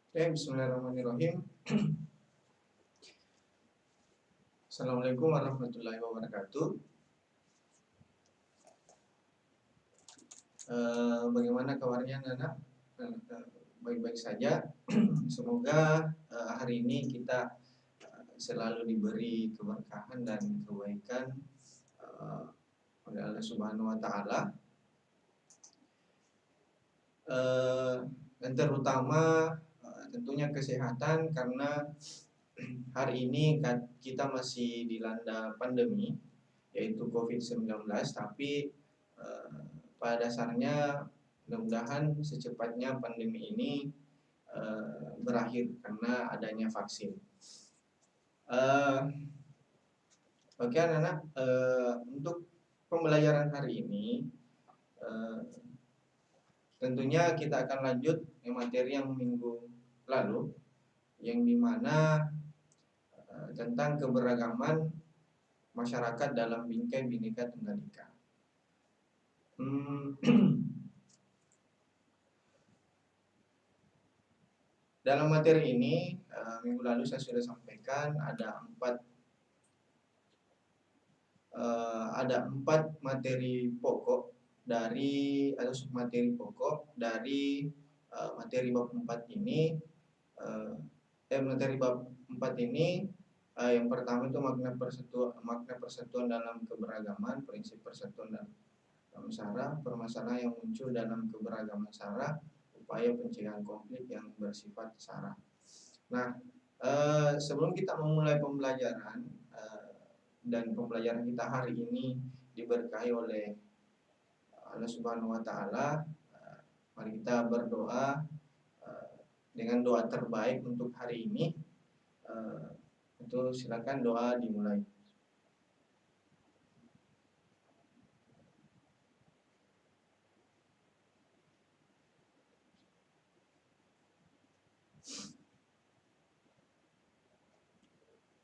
Oke, bismillahirrahmanirrahim. Assalamualaikum warahmatullahi wabarakatuh. Bagaimana kabarnya Nana? Baik-baik saja. Semoga hari ini kita selalu diberi keberkahan dan kebaikan eh, oleh Allah Subhanahu wa Ta'ala. Dan terutama tentunya kesehatan, karena hari ini kita masih dilanda pandemi, yaitu COVID-19, tapi pada dasarnya mudah-mudahan secepatnya pandemi ini berakhir karena adanya vaksin. Oke anak-anak, untuk pembelajaran hari ini tentunya kita akan lanjut materi yang minggu lalu, yang dimana tentang keberagaman masyarakat dalam bingkai Bhinneka Tunggal Ika. Dalam materi ini minggu lalu saya sudah sampaikan ada empat materi pokok dari atau submateri pokok dari materi bab 4 ini. Materi bab 4 ini yang pertama itu makna persatuan dalam keberagaman, prinsip persatuan dalam syara, permasalahan yang muncul dalam keberagaman syara, upaya pencegahan konflik yang bersifat syara. Nah, sebelum kita memulai pembelajaran dan pembelajaran kita hari ini diberkahi oleh Allah Subhanahu wa Ta'ala, mari kita berdoa dengan doa terbaik untuk hari ini. Itu silakan doa dimulai.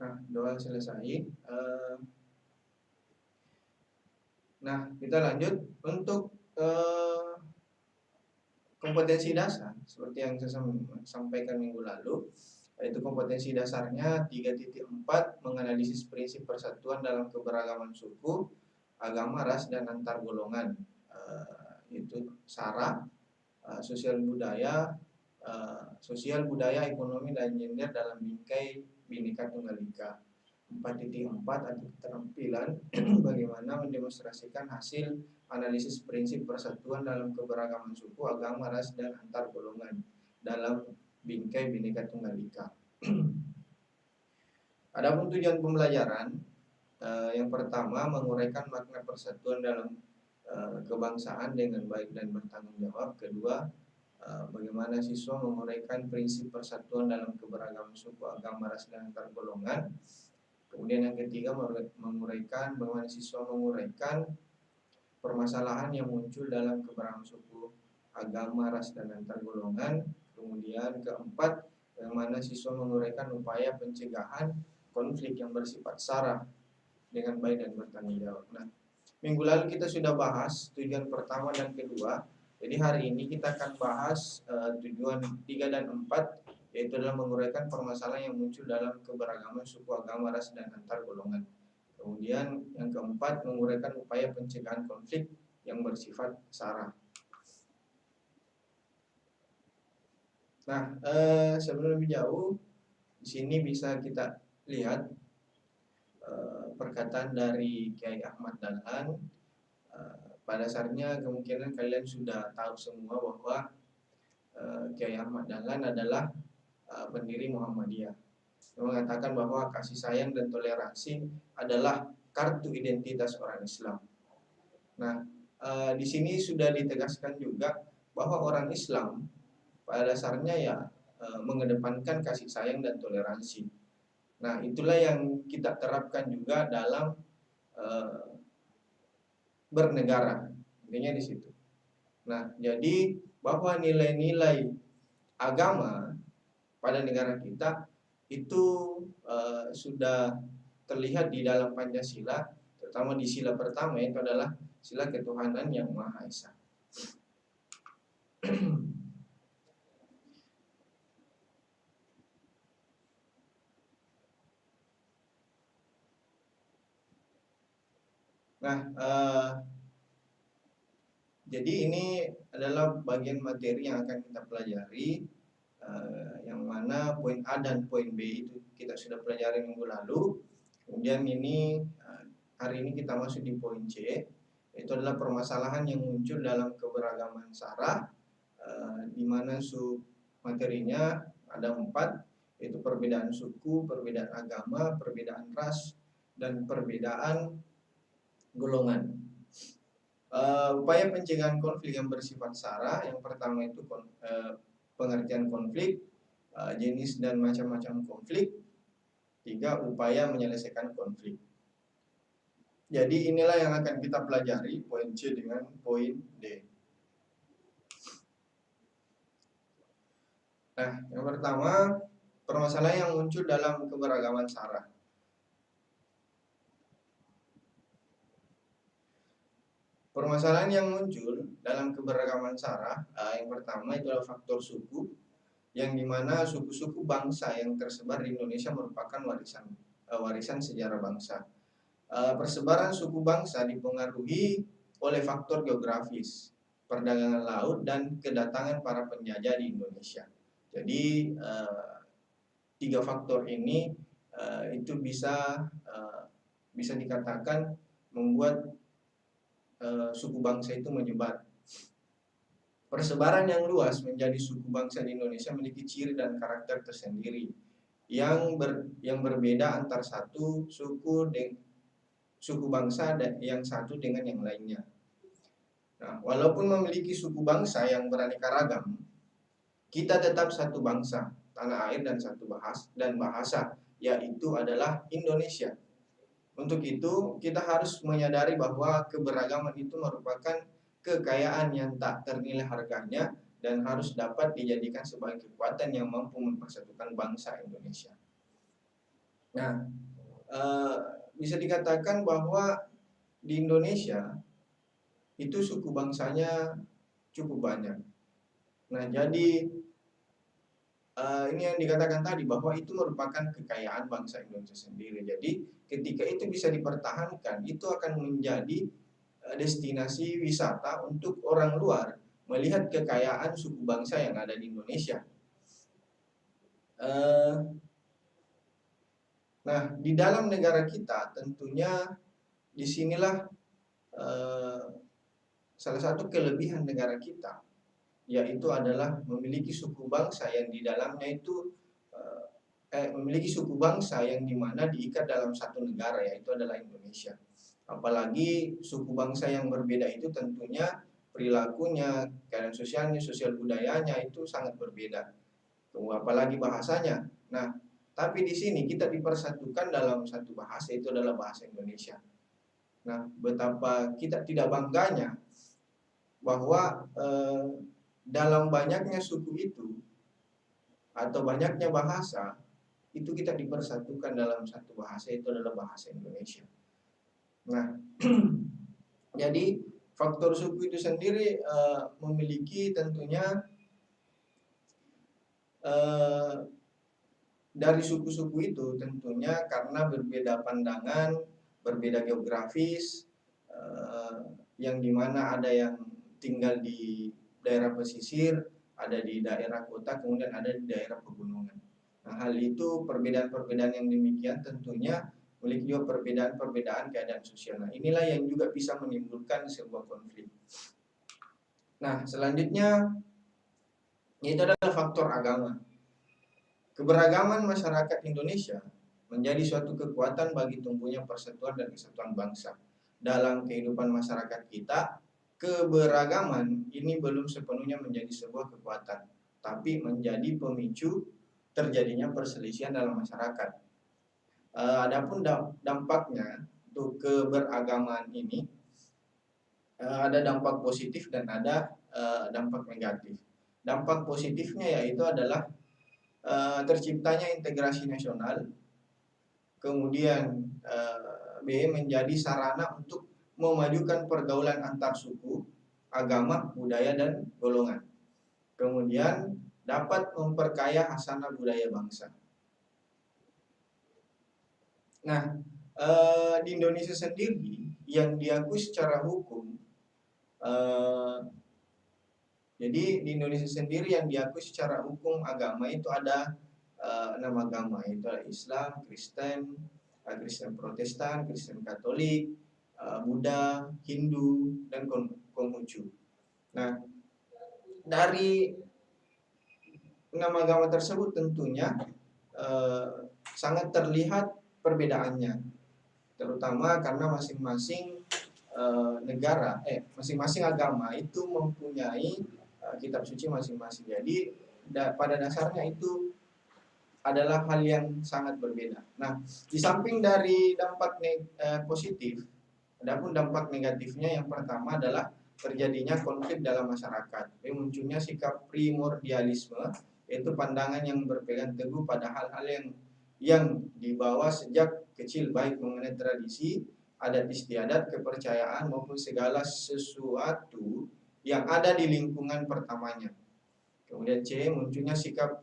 Nah, doa selesai. Nah, kita lanjut untuk kompetensi dasar seperti yang saya sampaikan minggu lalu, yaitu kompetensi dasarnya 3.4 menganalisis prinsip persatuan dalam keberagaman suku, agama, ras, dan antar golongan. Itu SARA, sosial budaya, ekonomi, dan gender dalam bingkai Bhinneka Tunggal Ika. 4.4 atau keterampilan bagaimana mendemonstrasikan hasil analisis prinsip persatuan dalam keberagaman suku, agama, ras, dan antar golongan dalam bingkai Bhinneka Tunggal Ika. Adapun tujuan pembelajaran, yang pertama menguraikan makna persatuan dalam kebangsaan dengan baik dan bertanggung jawab. Kedua, bagaimana siswa menguraikan prinsip persatuan dalam keberagaman suku, agama, ras, dan antar golongan. Kemudian yang ketiga, menguraikan bagaimana siswa menguraikan permasalahan yang muncul dalam keberagaman suku, agama, ras, dan antar golongan. Kemudian keempat, bagaimana siswa menguraikan upaya pencegahan konflik yang bersifat sara dengan baik dan bertanggung jawab. Nah, minggu lalu kita sudah bahas tujuan pertama dan kedua. Jadi hari ini kita akan bahas tujuan 3 dan 4, yaitu adalah menguraikan permasalahan yang muncul dalam keberagaman suku, agama, ras, dan antar golongan. Kemudian yang keempat, menguraikan upaya pencegahan konflik yang bersifat sara. Nah, sebelum lebih jauh, di sini bisa kita lihat perkataan dari Kiai Ahmad Dahlan. Pada dasarnya kemungkinan kalian sudah tahu semua bahwa Kiai Ahmad Dahlan adalah pendiri Muhammadiyah. Dia mengatakan bahwa kasih sayang dan toleransi adalah kartu identitas orang Islam. Nah, di sini sudah ditegaskan juga bahwa orang Islam pada dasarnya ya mengedepankan kasih sayang dan toleransi. Nah, itulah yang kita terapkan juga dalam bernegara, intinya di situ. Nah, jadi bahwa nilai-nilai agama pada negara kita itu sudah terlihat di dalam Pancasila, terutama di sila pertama, itu adalah sila ketuhanan yang Maha Esa. Nah, jadi ini adalah bagian materi yang akan kita pelajari, yang mana poin A dan poin B itu kita sudah pelajari minggu lalu. Kemudian ini hari ini kita masuk di poin C, itu adalah permasalahan yang muncul dalam keberagaman sarah, di mana sub materinya ada 4, yaitu perbedaan suku, perbedaan agama, perbedaan ras, dan perbedaan golongan. Upaya pencegahan konflik yang bersifat sara, yang pertama itu pengertian konflik, jenis dan macam-macam konflik. 3, upaya menyelesaikan konflik. Jadi inilah yang akan kita pelajari, poin C dengan poin D. Nah, yang pertama, permasalahan yang muncul dalam keberagaman sara. Permasalahan yang muncul dalam keberagaman sara, yang pertama itu adalah faktor suku, yang dimana suku-suku bangsa yang tersebar di Indonesia merupakan warisan sejarah bangsa. Persebaran suku bangsa dipengaruhi oleh faktor geografis, perdagangan laut, dan kedatangan para penjajah di Indonesia. Jadi 3 faktor ini itu bisa dikatakan membuat suku bangsa itu menyebar. Persebaran yang luas menjadi suku bangsa di Indonesia memiliki ciri dan karakter tersendiri yang berbeda antar satu suku bangsa dan yang satu dengan yang lainnya. Nah, walaupun memiliki suku bangsa yang beraneka ragam, kita tetap satu bangsa, tanah air, dan satu bahasa, yaitu adalah Indonesia. Untuk itu, kita harus menyadari bahwa keberagaman itu merupakan kekayaan yang tak ternilai harganya dan harus dapat dijadikan sebagai kekuatan yang mampu mempersatukan bangsa Indonesia. Nah, bisa dikatakan bahwa di Indonesia itu suku bangsanya cukup banyak. Nah, jadi ini yang dikatakan tadi bahwa itu merupakan kekayaan bangsa Indonesia sendiri. Jadi ketika itu bisa dipertahankan, itu akan menjadi destinasi wisata untuk orang luar melihat kekayaan suku bangsa yang ada di Indonesia. Nah, di dalam negara kita tentunya disinilah salah satu kelebihan negara kita, yaitu adalah memiliki suku bangsa yang di dalamnya itu memiliki suku bangsa yang dimana diikat dalam satu negara, yaitu adalah Indonesia. Apalagi suku bangsa yang berbeda itu tentunya perilakunya, keadaan sosialnya, sosial budayanya itu sangat berbeda. Apalagi bahasanya. Nah, tapi di sini kita dipersatukan dalam satu bahasa, itu adalah bahasa Indonesia. Nah, betapa kita tidak bangganya bahwa dalam banyaknya suku itu atau banyaknya bahasa itu kita dipersatukan dalam satu bahasa, itu adalah bahasa Indonesia. Nah, jadi faktor suku itu sendiri memiliki tentunya dari suku-suku itu tentunya karena berbeda pandangan, berbeda geografis, yang dimana ada yang tinggal di daerah pesisir, ada di daerah kota, kemudian ada di daerah pegunungan. Nah, hal itu perbedaan-perbedaan yang demikian tentunya memiliki juga perbedaan-perbedaan keadaan sosial. Nah, inilah yang juga bisa menimbulkan sebuah konflik. Nah, selanjutnya itu adalah faktor agama. Keberagaman masyarakat Indonesia menjadi suatu kekuatan bagi tumbuhnya persatuan dan kesatuan bangsa. Dalam kehidupan masyarakat kita, keberagaman ini belum sepenuhnya menjadi sebuah kekuatan, tapi menjadi pemicu terjadinya perselisihan dalam masyarakat. Adapun dampaknya untuk keberagaman ini ada dampak positif dan ada dampak negatif. Dampak positifnya yaitu adalah terciptanya integrasi nasional, kemudian B menjadi sarana untuk memajukan pergaulan antar suku, agama, budaya, dan golongan. Kemudian dapat memperkaya khasanah budaya bangsa. Nah, di Indonesia sendiri yang diakui secara hukum, eh, jadi di Indonesia sendiri yang diakui secara hukum agama itu ada 6 agama, yaitu Islam, Kristen Protestan, Kristen Katolik, Buddha, Hindu, dan Konghucu. Nah, dari 6 agama tersebut tentunya eh, sangat terlihat perbedaannya, terutama karena masing-masing masing-masing agama itu mempunyai kitab suci masing-masing. Jadi pada dasarnya itu adalah hal yang sangat berbeda. Nah, di samping dari dampak positif, adapun dampak negatifnya yang pertama adalah terjadinya konflik dalam masyarakat. Munculnya sikap primordialisme, yaitu pandangan yang berpegang teguh pada hal-hal yang dibawa sejak kecil, baik mengenai tradisi, adat istiadat, kepercayaan maupun segala sesuatu yang ada di lingkungan pertamanya. Kemudian C, munculnya sikap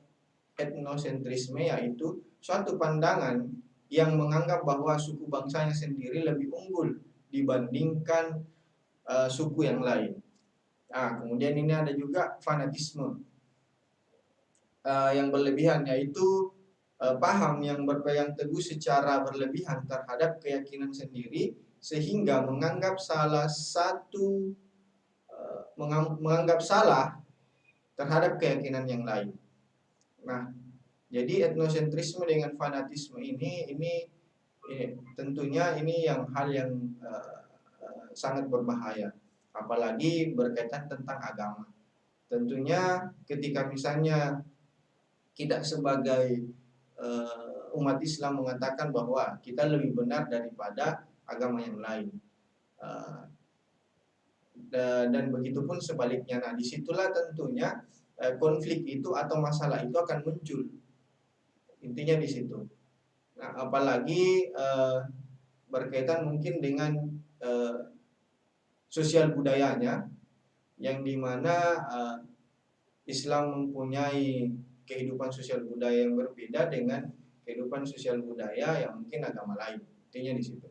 etnosentrisme, yaitu suatu pandangan yang menganggap bahwa suku bangsanya sendiri lebih unggul dibandingkan suku yang lain. Nah, kemudian ini ada juga fanatisme yang berlebihan, yaitu paham yang berpegang teguh secara berlebihan terhadap keyakinan sendiri sehingga menganggap menganggap salah terhadap keyakinan yang lain. Nah, jadi etnosentrisme dengan fanatisme ini tentunya ini hal yang sangat berbahaya, apalagi berkaitan tentang agama. Tentunya ketika misalnya kita sebagai umat Islam mengatakan bahwa kita lebih benar daripada agama yang lain, dan begitupun sebaliknya. Nah, disitulah tentunya konflik itu atau masalah itu akan muncul. Intinya di situ. Nah, apalagi berkaitan mungkin dengan sosial budayanya, yang dimana Islam mempunyai kehidupan sosial budaya yang berbeda dengan kehidupan sosial budaya yang mungkin agama lain. Intinya di situ.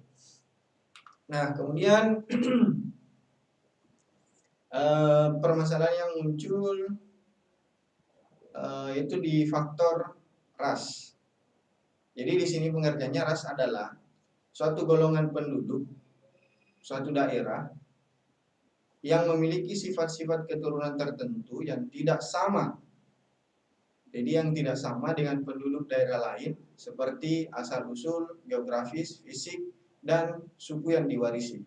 Nah, kemudian permasalahan yang muncul itu di faktor ras. Jadi di sini pengertiannya ras adalah suatu golongan penduduk suatu daerah yang memiliki sifat-sifat keturunan tertentu yang tidak sama. Jadi yang tidak sama dengan penduduk daerah lain seperti asal-usul, geografis, fisik, dan suku yang diwarisi.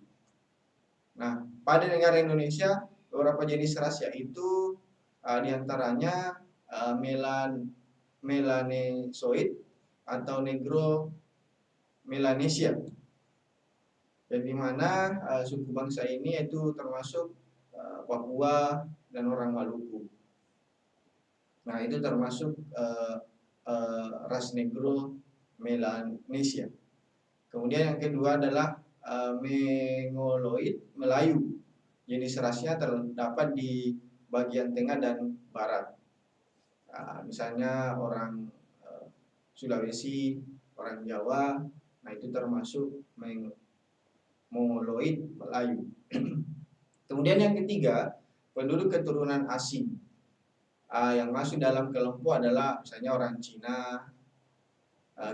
Nah, pada negara Indonesia beberapa jenis ras yaitu diantaranya Melanesoid atau Negro Melanesia. Jadi mana suku bangsa ini itu termasuk Papua dan orang Maluku. Nah, itu termasuk ras Negro Melanesia. Kemudian yang kedua adalah Mongoloid Melayu. Jenis rasnya terdapat di bagian tengah dan barat. Misalnya orang Sulawesi, orang Jawa, nah itu termasuk Mongoloid Melayu. Kemudian yang ketiga, penduduk keturunan asing. Yang masuk dalam kelompok adalah misalnya orang Cina,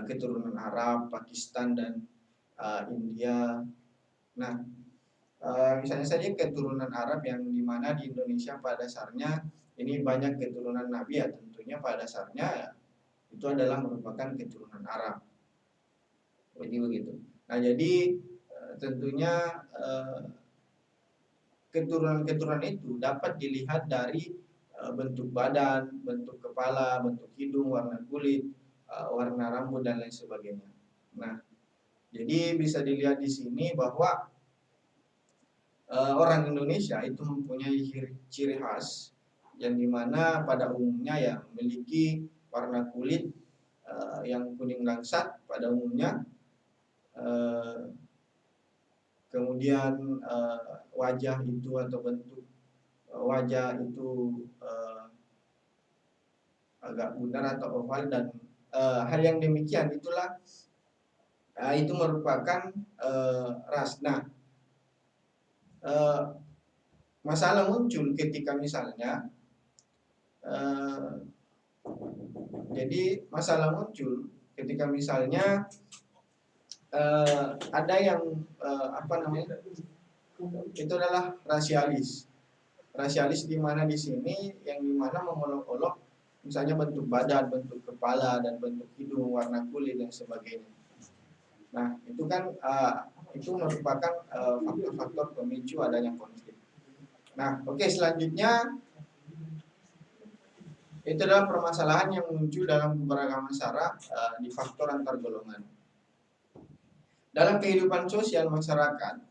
keturunan Arab, Pakistan, dan India. Nah, misalnya saja keturunan Arab yang dimana di Indonesia pada dasarnya ini banyak keturunan Nabi, ya tentunya pada dasarnya ya, itu adalah merupakan keturunan Arab. Begitu. Nah, jadi tentunya keturunan-keturunan itu dapat dilihat dari bentuk badan, bentuk kepala, bentuk hidung, warna kulit, warna rambut, dan lain sebagainya. Nah, jadi bisa dilihat di sini bahwa orang Indonesia itu mempunyai ciri khas yang dimana pada umumnya ya memiliki warna kulit yang kuning langsat pada umumnya, kemudian wajah itu atau bentuk wajah itu agak bundar atau oval, dan hal yang demikian itulah itu merupakan ras. Nah, eh, masalah muncul ketika misalnya eh, jadi masalah muncul ketika misalnya ada yang apa namanya, itu adalah rasialis. Rasialis di mana di sini yang di mana mengolok-olok misalnya bentuk badan, bentuk kepala, dan bentuk hidung, warna kulit dan sebagainya. Nah, itu kan itu merupakan faktor-faktor pemicu adanya konflik. Nah, oke, selanjutnya itu adalah permasalahan yang muncul dalam keberagaman sara di faktor antar golongan. Dalam kehidupan sosial masyarakat,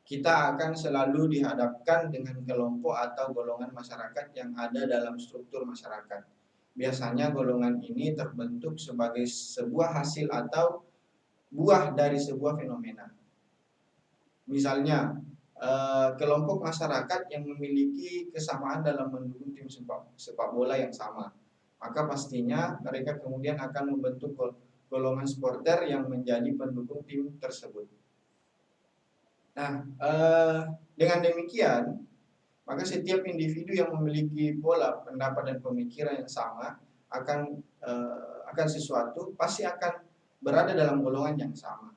kita akan selalu dihadapkan dengan kelompok atau golongan masyarakat yang ada dalam struktur masyarakat. Biasanya golongan ini terbentuk sebagai sebuah hasil atau buah dari sebuah fenomena. Misalnya, kelompok masyarakat yang memiliki kesamaan dalam mendukung tim sepak bola yang sama, maka pastinya mereka kemudian akan membentuk golongan supporter yang menjadi pendukung tim tersebut. Nah, dengan demikian, maka setiap individu yang memiliki pola pendapat dan pemikiran yang sama akan sesuatu pasti akan berada dalam golongan yang sama.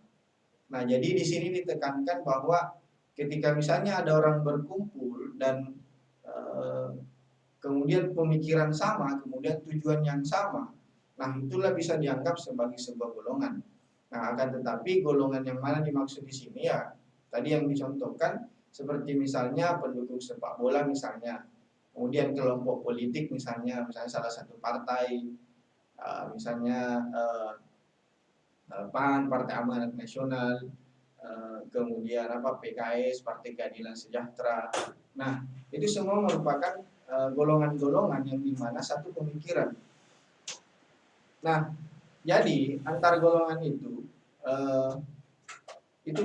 Nah, jadi di sini ditekankan bahwa ketika misalnya ada orang berkumpul dan kemudian pemikiran sama, kemudian tujuan yang sama, nah itulah bisa dianggap sebagai sebuah golongan. Nah, akan tetapi golongan yang mana dimaksud di sini ya tadi yang dicontohkan seperti misalnya pendukung sepak bola misalnya, kemudian kelompok politik misalnya salah satu partai, misalnya PAN, Partai Amanat Nasional, kemudian PKS, Partai Keadilan Sejahtera. Nah, itu semua merupakan golongan-golongan yang dimana satu pemikiran. Nah, jadi antar golongan itu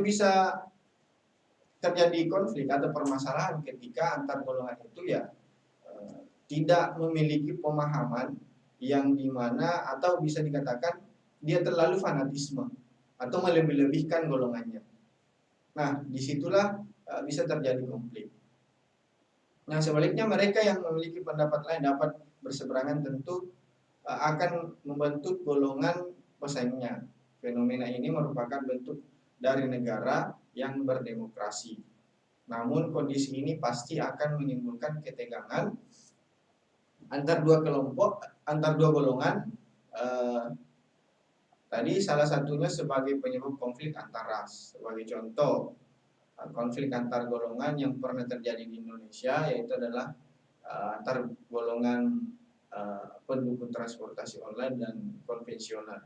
bisa terjadi konflik atau permasalahan ketika antar golongan itu ya tidak memiliki pemahaman yang dimana atau bisa dikatakan dia terlalu fanatisme atau melebih-lebihkan golongannya. Nah, disitulah bisa terjadi konflik. Nah, sebaliknya mereka yang memiliki pendapat lain dapat berseberangan tentu akan membentuk golongan pesaingnya. Fenomena ini merupakan bentuk dari negara yang berdemokrasi. Namun kondisi ini pasti akan menimbulkan ketegangan antar dua kelompok, antar dua golongan. Tadi salah satunya sebagai penyebab konflik antar ras. Sebagai contoh, konflik antar golongan yang pernah terjadi di Indonesia yaitu adalah antar golongan pendukung transportasi online dan konvensional.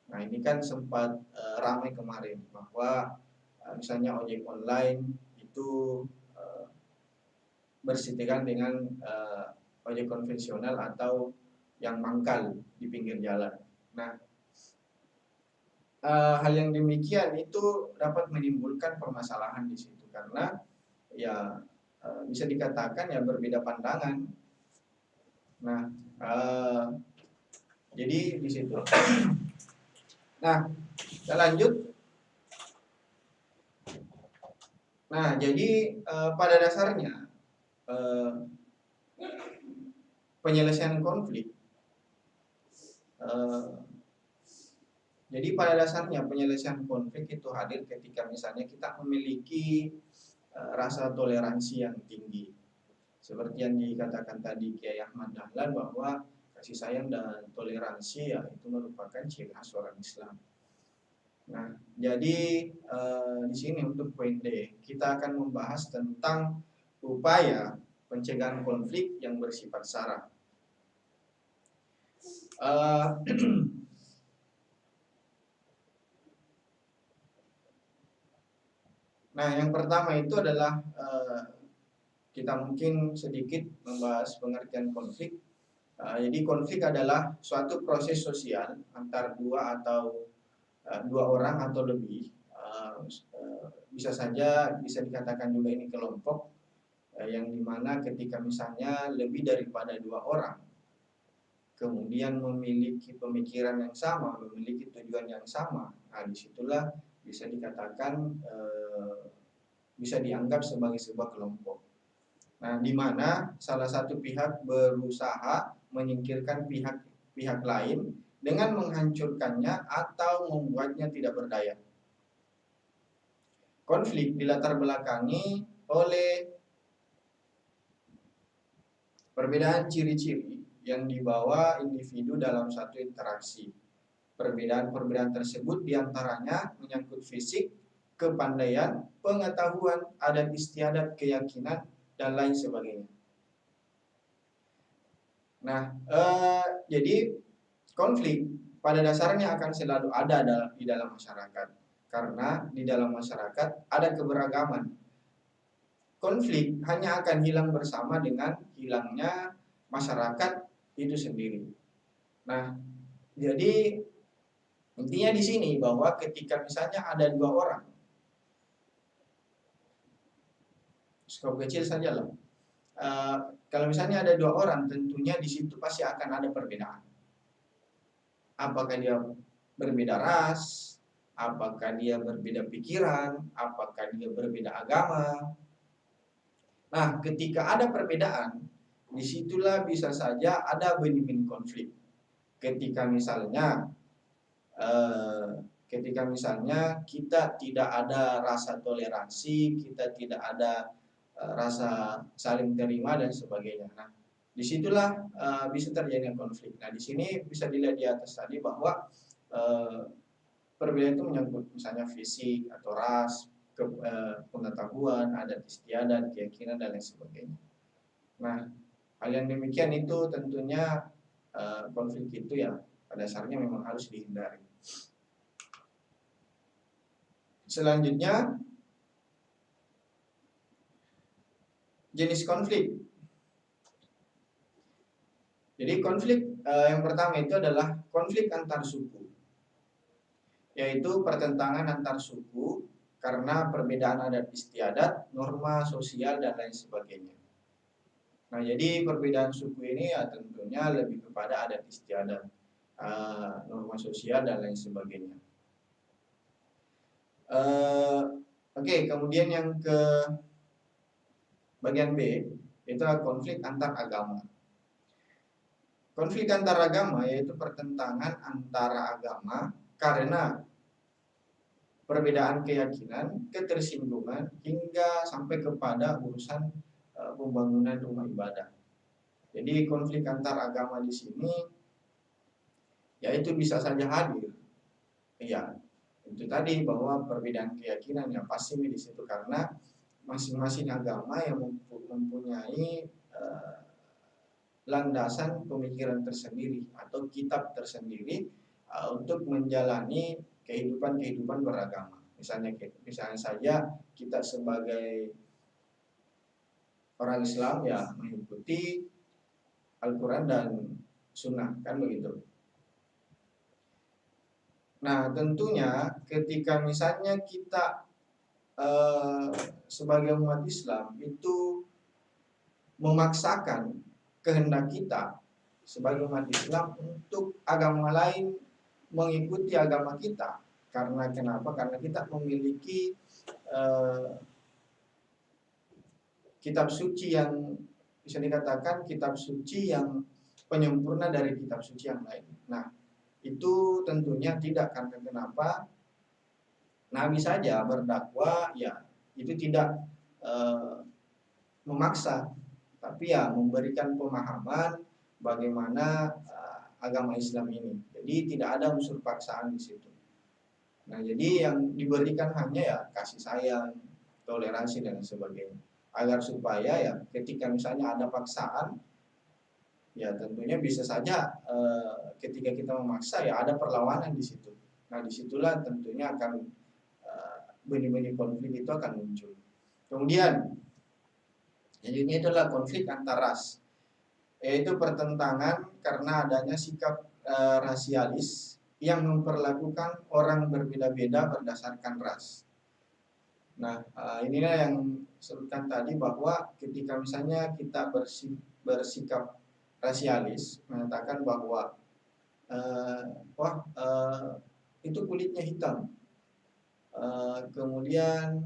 Nah, ini kan sempat ramai kemarin bahwa misalnya ojek online itu bersitekan dengan ojek konvensional atau yang mangkal di pinggir jalan. Nah, hal yang demikian itu dapat menimbulkan permasalahan di situ karena ya bisa dikatakan ya berbeda pandangan. Nah, jadi di situ. Nah, kita lanjut. Nah, jadi pada dasarnya penyelesaian konflik. Jadi pada dasarnya penyelesaian konflik itu hadir ketika misalnya kita memiliki rasa toleransi yang tinggi. Seperti yang dikatakan tadi Kiai Ahmad Dahlan bahwa kasih sayang dan toleransi ya itu merupakan ciri khas orang Islam. Nah, jadi di sini untuk poin D kita akan membahas tentang upaya pencegahan konflik yang bersifat sara. Nah, yang pertama itu adalah kita mungkin sedikit membahas pengertian konflik. Jadi konflik adalah suatu proses sosial antar dua atau dua orang atau lebih. Bisa saja bisa dikatakan juga ini kelompok yang dimana ketika misalnya lebih daripada dua orang kemudian memiliki pemikiran yang sama, memiliki tujuan yang sama. Nah, disitulah bisa dikatakan bisa dianggap sebagai sebuah kelompok. Nah, di mana salah satu pihak berusaha menyingkirkan pihak lain dengan menghancurkannya atau membuatnya tidak berdaya. Konflik dilatar belakangi oleh perbedaan ciri-ciri yang dibawa individu dalam satu interaksi. Perbedaan-perbedaan tersebut diantaranya menyangkut fisik, kepandaian, pengetahuan, adat istiadat, keyakinan, dan lain sebagainya. Nah, jadi konflik pada dasarnya akan selalu ada di dalam masyarakat. Karena di dalam masyarakat ada keberagaman. Konflik hanya akan hilang bersama dengan hilangnya masyarakat itu sendiri. Nah, jadi intinya di sini bahwa ketika misalnya ada dua orang, skop kecil saja lah. Kalau misalnya ada dua orang, tentunya di situ pasti akan ada perbedaan. Apakah dia berbeda ras, apakah dia berbeda pikiran, apakah dia berbeda agama. Nah, ketika ada perbedaan, disitulah bisa saja ada benih-benih konflik. Ketika misalnya kita tidak ada rasa toleransi, kita tidak ada rasa saling terima dan sebagainya. Nah, disitulah bisa terjadi konflik. Nah, di sini bisa dilihat di atas tadi bahwa perbedaan itu menyangkut misalnya fisik atau ras, pengetahuan, adat istiadat, keyakinan dan lain sebagainya. Nah, hal yang demikian itu tentunya konflik itu ya pada dasarnya memang harus dihindari. Selanjutnya, jenis konflik. Jadi konflik yang pertama itu adalah konflik antar suku, yaitu pertentangan antar suku karena perbedaan adat istiadat, norma sosial dan lain sebagainya. Nah, jadi perbedaan suku ini ya tentunya lebih kepada adat istiadat, norma sosial dan lain sebagainya. Oke, kemudian yang ke bagian B itu adalah konflik antar agama. Konflik antar agama yaitu pertentangan antara agama karena perbedaan keyakinan, ketersinggungan hingga sampai kepada urusan pembangunan rumah ibadah. Jadi konflik antar agama di sini yaitu bisa saja hadir. Iya, itu tadi bahwa perbedaan keyakinan ya pasti di situ karena masing-masing agama yang mempunyai landasan pemikiran tersendiri atau kitab tersendiri untuk menjalani kehidupan beragama. Misalnya saja kita sebagai orang Islam ya mengikuti Al-Quran dan Sunnah, kan begitu. Nah, tentunya ketika misalnya kita sebagai umat Islam itu memaksakan kehendak kita sebagai umat Islam untuk agama lain mengikuti agama kita. Karena kenapa? Karena kita memiliki kitab suci yang bisa dikatakan kitab suci yang penyempurna dari kitab suci yang lain. Nah, itu tentunya tidak, karena kenapa? Nabi saja berdakwah ya itu tidak memaksa, tapi ya memberikan pemahaman bagaimana agama Islam ini. Jadi tidak ada unsur paksaan di situ. Nah, jadi yang diberikan hanya ya kasih sayang, toleransi dan sebagainya. Agar supaya ya ketika misalnya ada paksaan, ya tentunya bisa saja ketika kita memaksa ya ada perlawanan di situ. Nah, disitulah tentunya akan benih-benih konflik itu akan muncul. Kemudian, ini adalah konflik antar ras, yaitu pertentangan karena adanya sikap rasialis yang memperlakukan orang berbeda-beda berdasarkan ras. Nah, inilah yang sebutkan tadi bahwa ketika misalnya kita bersikap rasialis, mengatakan bahwa itu kulitnya hitam, kemudian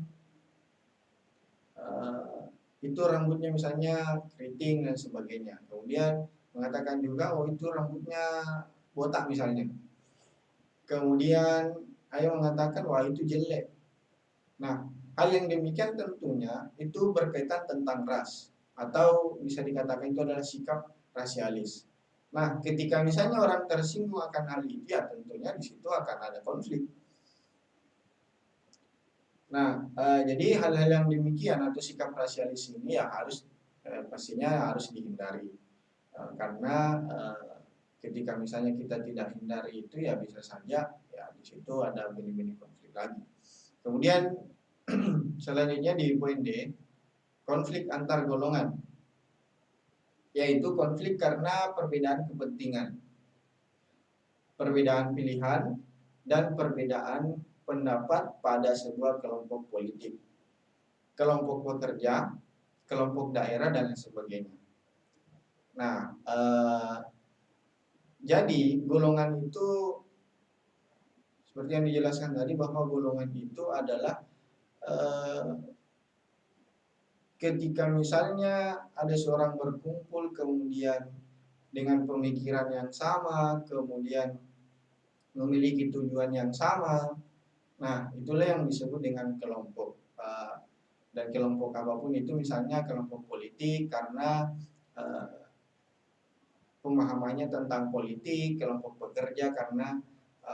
itu rambutnya misalnya keriting dan sebagainya. Kemudian mengatakan juga, oh itu rambutnya botak misalnya. Kemudian ada yang mengatakan, wah itu jelek. Nah, hal yang demikian tentunya itu berkaitan tentang ras, atau bisa dikatakan itu adalah sikap rasialis. Nah, ketika misalnya orang tersinggung akan hal itu, ya tentunya di situ akan ada konflik. Nah, jadi hal-hal yang demikian atau sikap rasialis ini ya harus pastinya harus dihindari. Karena ketika misalnya kita tidak hindari itu ya bisa saja ya di situ ada benih-benih konflik lagi. Kemudian selanjutnya di poin D, konflik antar golongan, yaitu konflik karena perbedaan kepentingan, perbedaan pilihan, dan perbedaan pendapat pada sebuah kelompok politik, kelompok pekerja, kelompok daerah, dan lain sebagainya. Nah, jadi golongan itu seperti yang dijelaskan tadi bahwa golongan itu adalah ketika misalnya ada seorang berkumpul kemudian dengan pemikiran yang sama, kemudian memiliki tujuan yang sama, nah itulah yang disebut dengan kelompok. Dan kelompok apapun itu misalnya kelompok politik karena pemahamannya tentang politik, kelompok pekerja karena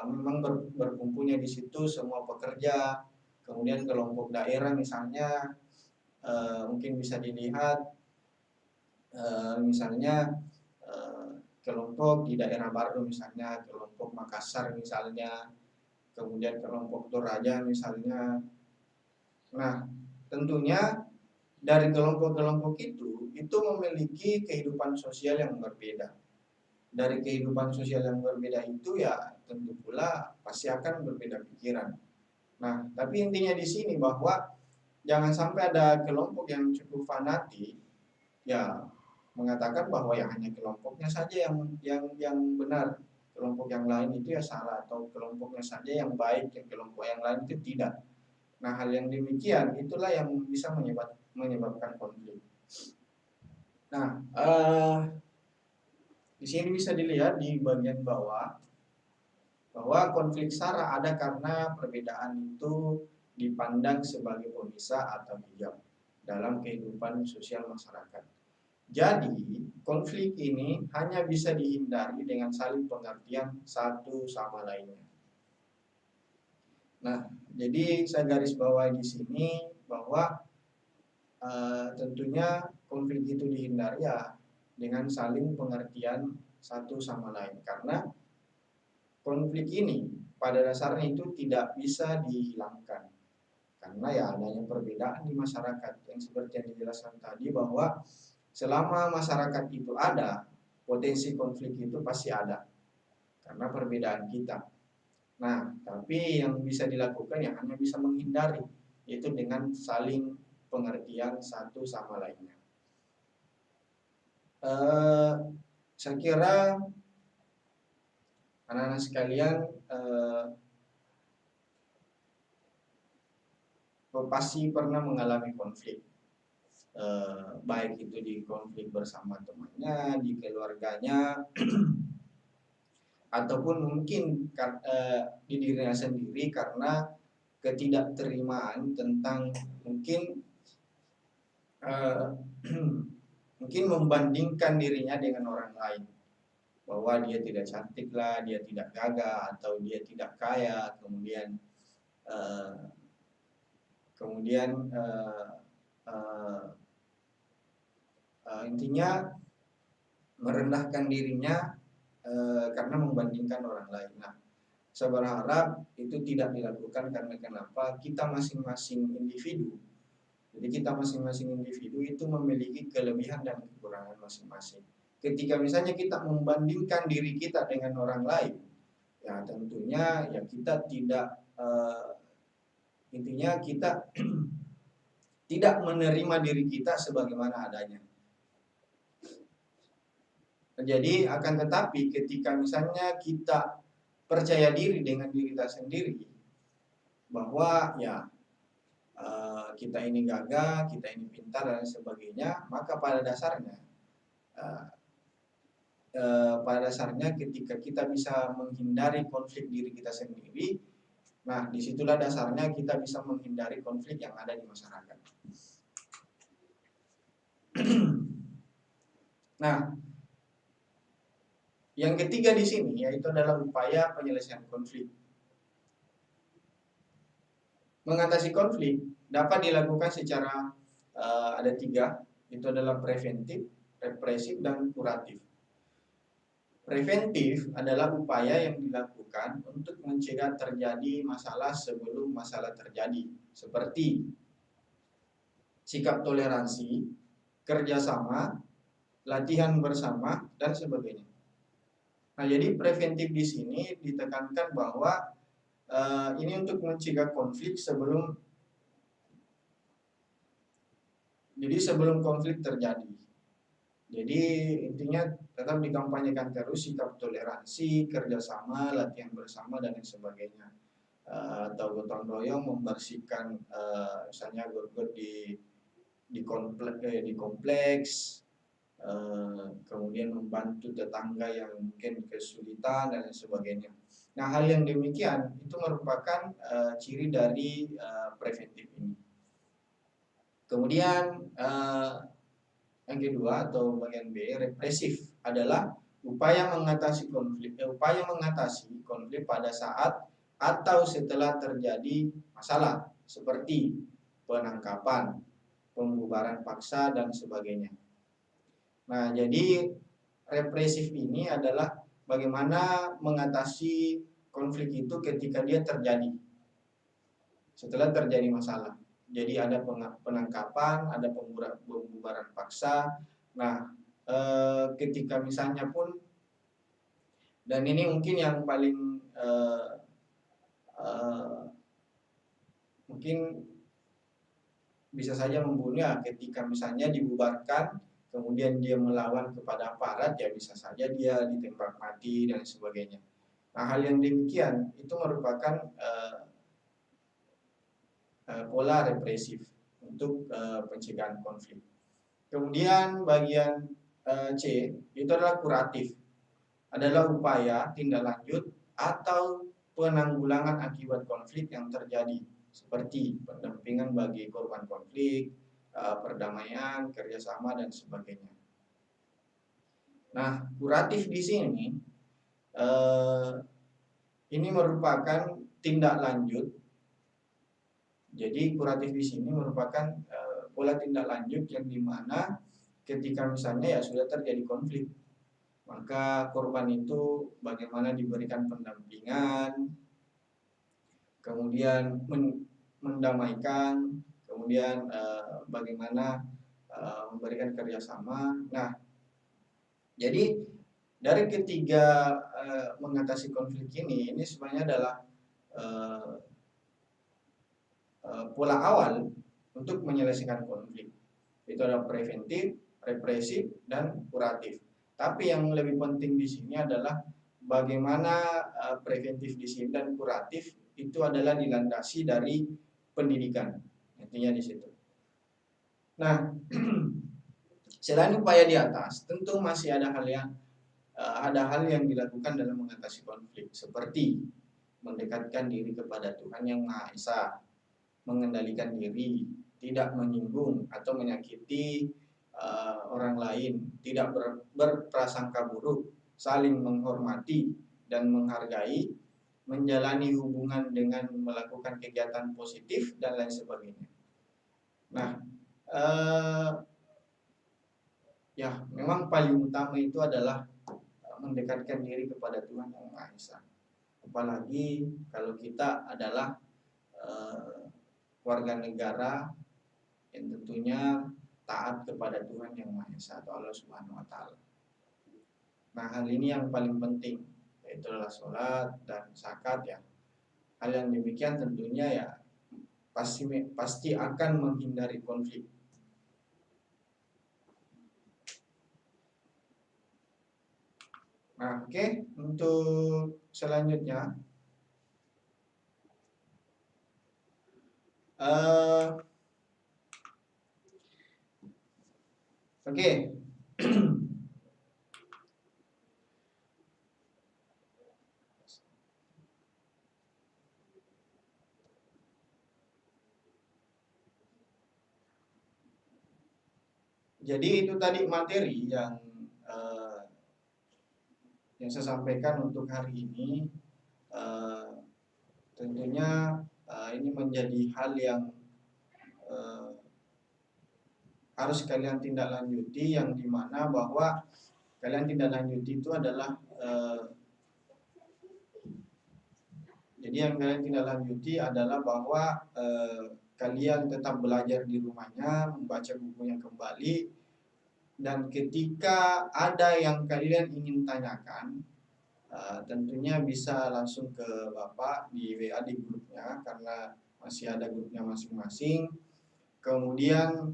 memang berkumpulnya di situ semua pekerja, kemudian kelompok daerah misalnya mungkin bisa dilihat misalnya kelompok di daerah Baru misalnya, kelompok Makassar misalnya, kemudian kelompok Toraja misalnya. Nah, tentunya dari kelompok-kelompok itu memiliki kehidupan sosial yang berbeda. Dari kehidupan sosial yang berbeda itu ya tentu pula pasti akan berbeda pikiran. Nah, tapi intinya di sini bahwa jangan sampai ada kelompok yang cukup fanatik ya mengatakan bahwa ya hanya kelompoknya saja yang benar, kelompok yang lain itu ya salah, atau kelompoknya saja yang baik, yang kelompok yang lain itu tidak. Nah, hal yang demikian itulah yang bisa menyebabkan konflik. Nah, di sini bisa dilihat di bagian bawah bahwa konflik SARA ada karena perbedaan itu dipandang sebagai pemisah atau hijab dalam kehidupan sosial masyarakat. Jadi, konflik ini hanya bisa dihindari dengan saling pengertian satu sama lainnya. Nah, jadi saya garis bawahi di sini bahwa tentunya konflik itu dihindari ya dengan saling pengertian satu sama lain, karena konflik ini pada dasarnya itu tidak bisa dihilangkan karena ya adanya perbedaan di masyarakat yang seperti yang dijelaskan tadi bahwa selama masyarakat itu ada potensi konflik itu pasti ada karena perbedaan kita. Nah, tapi yang bisa dilakukan ya hanya bisa menghindari, yaitu dengan saling pengertian satu sama lainnya. Saya kira anak-anak sekalian pasti pernah mengalami konflik, baik itu di konflik bersama temannya, di keluarganya, ataupun mungkin di dirinya sendiri karena ketidakterimaan tentang mungkin mungkin membandingkan dirinya dengan orang lain, bahwa dia tidak cantik lah, dia tidak gagah, atau dia tidak kaya, kemudian intinya merendahkan dirinya karena membandingkan orang lain. Nah, saya berharap itu tidak dilakukan karena kenapa? Kita masing-masing individu. Jadi kita masing-masing individu itu memiliki kelebihan dan kekurangan masing-masing. Ketika misalnya kita membandingkan diri kita dengan orang lain, ya tentunya ya kita tidak intinya kita tidak menerima diri kita sebagaimana adanya. Jadi akan tetapi ketika misalnya kita percaya diri dengan diri kita sendiri bahwa ya kita ini gagah, kita ini pintar dan sebagainya, maka uh, pada dasarnya ketika kita bisa menghindari konflik diri kita sendiri, nah disitulah dasarnya kita bisa menghindari konflik yang ada di masyarakat. Nah, yang ketiga di sini yaitu adalah upaya penyelesaian konflik. Mengatasi konflik dapat dilakukan secara ada tiga, itu adalah preventif, represif, dan kuratif. Preventif adalah upaya yang dilakukan untuk mencegah terjadi masalah sebelum masalah terjadi, seperti sikap toleransi, kerjasama, latihan bersama, dan sebagainya. Nah, jadi preventif di sini ditekankan bahwa ini untuk mencegah konflik sebelum konflik terjadi. Jadi intinya tetap dikampanyekan terus sikap toleransi, kerjasama, latihan bersama, dan lain sebagainya. Atau gotong royong membersihkan misalnya got-got di kompleks, kemudian membantu tetangga yang mungkin kesulitan dan lain sebagainya. Nah, hal yang demikian itu merupakan ciri dari preventif ini. Kemudian yang kedua atau bagian B, represif adalah upaya mengatasi konflik pada saat atau setelah terjadi masalah seperti penangkapan, pembubaran paksa, dan sebagainya. Nah, jadi represif ini adalah bagaimana mengatasi konflik itu ketika dia terjadi, setelah terjadi masalah. Jadi ada penangkapan, ada pembubaran paksa. Nah, ketika misalnya pun, dan ini mungkin yang paling mungkin bisa saja membunuh ketika misalnya dibubarkan, kemudian dia melawan kepada aparat, ya bisa saja dia ditembak mati dan sebagainya. Nah, hal yang demikian itu merupakan pola represif untuk pencegahan konflik. Kemudian bagian C itu adalah kuratif, adalah upaya tindak lanjut atau penanggulangan akibat konflik yang terjadi, seperti pendampingan bagi korban konflik, perdamaian, kerjasama, dan sebagainya. Nah, kuratif di sini ini merupakan tindak lanjut. Jadi kuratif di sini merupakan pola tindak lanjut yang dimana ketika misalnya ya sudah terjadi konflik, maka korban itu bagaimana diberikan pendampingan, kemudian mendamaikan, kemudian bagaimana memberikan kerjasama. Nah, jadi dari ketiga mengatasi konflik ini sebenarnya adalah pola awal untuk menyelesaikan konflik. Itu adalah preventif, represif, dan kuratif. Tapi yang lebih penting di sini adalah bagaimana preventif di sini dan kuratif itu adalah dilandasi dari pendidikan. Intinya di situ. Nah, selain upaya di atas, tentu masih ada hal yang dilakukan dalam mengatasi konflik, seperti mendekatkan diri kepada Tuhan Yang Maha Esa, mengendalikan diri, tidak menyinggung atau menyakiti orang lain, tidak berprasangka buruk, saling menghormati dan menghargai, menjalani hubungan dengan melakukan kegiatan positif, dan lain sebagainya. Nah, ya memang paling utama itu adalah mendekatkan diri kepada Tuhan Yang Maha Esa. Apalagi kalau kita adalah warga negara yang tentunya taat kepada Tuhan Yang Maha Esa atau Allah Subhanahu wa taala. Nah, hal ini yang paling penting, yaitu adalah sholat dan zakat ya. Hal yang demikian tentunya ya pasti akan menghindari konflik. Nah, oke, untuk selanjutnya Eh, Oke. Jadi itu tadi materi eh, yang saya sampaikan untuk hari ini. Eh, Tentunya ini menjadi hal yang eh, harus kalian tindak lanjuti, yang dimana bahwa kalian tindak lanjuti itu adalah jadi yang kalian tindak lanjuti adalah bahwa kalian tetap belajar di rumahnya, membaca bukunya kembali, dan ketika ada yang kalian ingin tanyakan, tentunya bisa langsung ke Bapak di WA di grupnya, karena masih ada grupnya masing-masing. Kemudian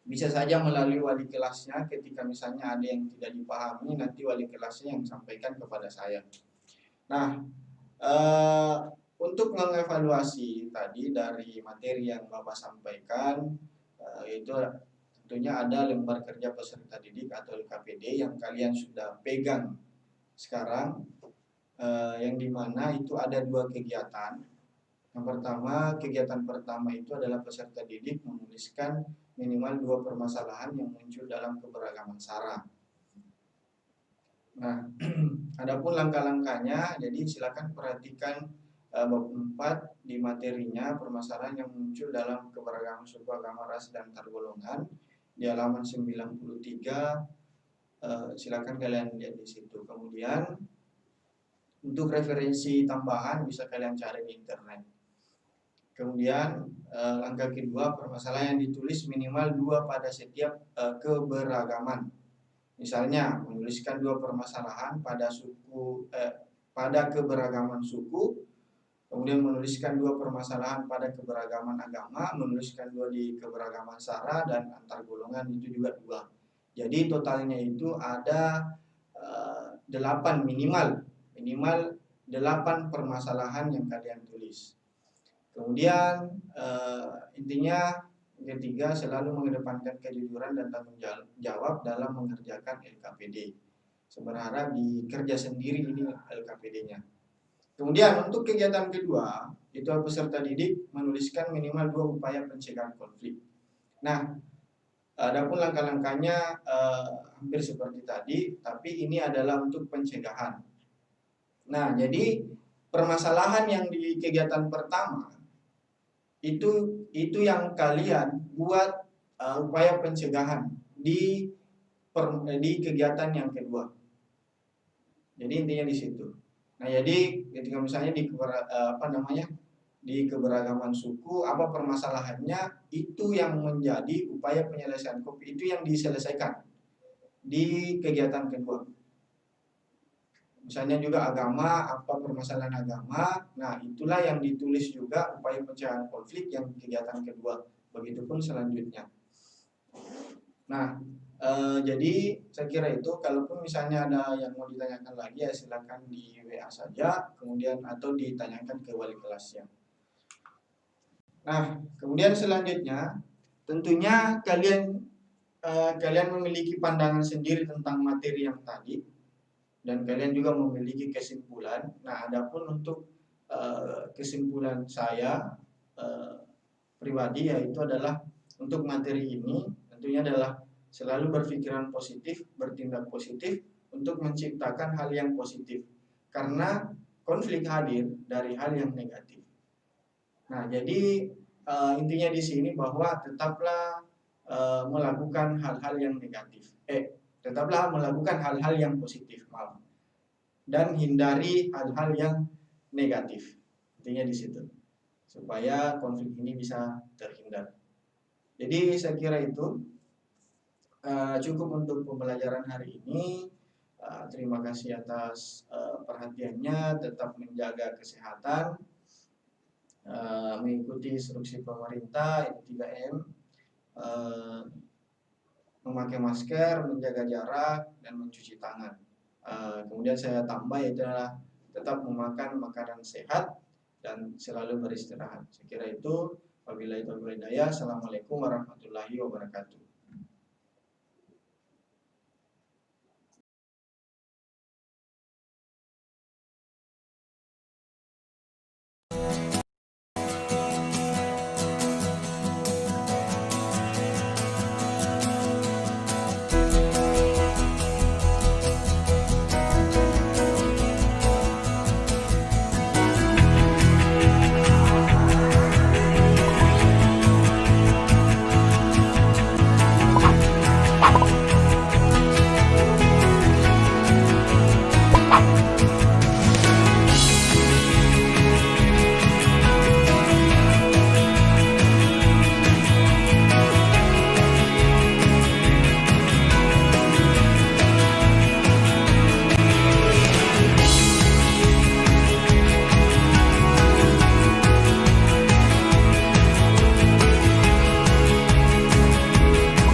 bisa saja melalui wali kelasnya, ketika misalnya ada yang tidak dipahami, nanti wali kelasnya yang sampaikan kepada saya. Nah, untuk mengevaluasi tadi dari materi yang Bapak sampaikan, itu tentunya ada lembar kerja peserta didik atau LKPD yang kalian sudah pegang sekarang, yang dimana itu ada 2 kegiatan. Yang pertama, kegiatan pertama itu adalah peserta didik menuliskan minimal 2 permasalahan yang muncul dalam keberagaman SARA. Nah, adapun langkah-langkahnya, jadi silakan perhatikan bab 4 di materinya, permasalahan yang muncul dalam keberagaman suku, agama, ras, dan antar golongan, di halaman 93. Silakan kalian lihat di situ. Kemudian untuk referensi tambahan bisa kalian cari di internet. Kemudian langkah kedua, permasalahan yang ditulis minimal 2 pada setiap keberagaman. Misalnya menuliskan 2 permasalahan pada pada keberagaman suku, kemudian menuliskan 2 permasalahan pada keberagaman agama, menuliskan 2 di keberagaman SARA, dan antar golongan itu juga 2. Jadi totalnya itu ada 8 minimal 8 permasalahan yang kalian tulis. Kemudian intinya ketiga, selalu mengedepankan kejujuran dan tanggung jawab dalam mengerjakan LKPD. Sebenarnya dikerja sendiri ini LKPD-nya. Kemudian untuk kegiatan kedua, itu peserta didik menuliskan minimal 2 upaya pencegahan konflik. Nah, adapun langkah-langkahnya hampir seperti tadi, tapi ini adalah untuk pencegahan. Nah, jadi permasalahan yang di kegiatan pertama itu yang kalian buat upaya pencegahan di kegiatan yang kedua. Jadi intinya di situ. Nah, jadi ketika misalnya di keberagaman suku, apa permasalahannya, itu yang menjadi upaya penyelesaian konflik, itu yang diselesaikan di kegiatan kedua. Misalnya juga agama, apa permasalahan agama, nah itulah yang ditulis juga upaya pecahan konflik yang kegiatan kedua. Begitupun selanjutnya. Nah, jadi saya kira itu, kalaupun misalnya ada yang mau ditanyakan lagi ya silakan di WA saja, kemudian atau ditanyakan ke wali kelasnya. Nah, kemudian selanjutnya tentunya kalian memiliki pandangan sendiri tentang materi yang tadi, dan kalian juga memiliki kesimpulan. Nah, adapun untuk kesimpulan saya pribadi, yaitu adalah untuk materi ini tentunya adalah selalu berpikiran positif, bertindak positif untuk menciptakan hal yang positif, karena konflik hadir dari hal yang negatif. Nah, jadi intinya di sini bahwa tetaplah melakukan hal-hal yang negatif. Tetaplah melakukan hal-hal yang positif, maaf. Dan hindari hal-hal yang negatif. Intinya di situ. Supaya konflik ini bisa terhindar. Jadi saya kira itu cukup untuk pembelajaran hari ini. Terima kasih atas perhatiannya. Tetap menjaga kesehatan, mengikuti instruksi pemerintah, itu 3M, memakai masker, menjaga jarak, dan mencuci tangan. Kemudian saya tambah, yaitu adalah tetap memakan makanan sehat dan selalu beristirahat. Saya kira itu. Wabillahi taufiq wal hidayah. Assalamualaikum warahmatullahi wabarakatuh.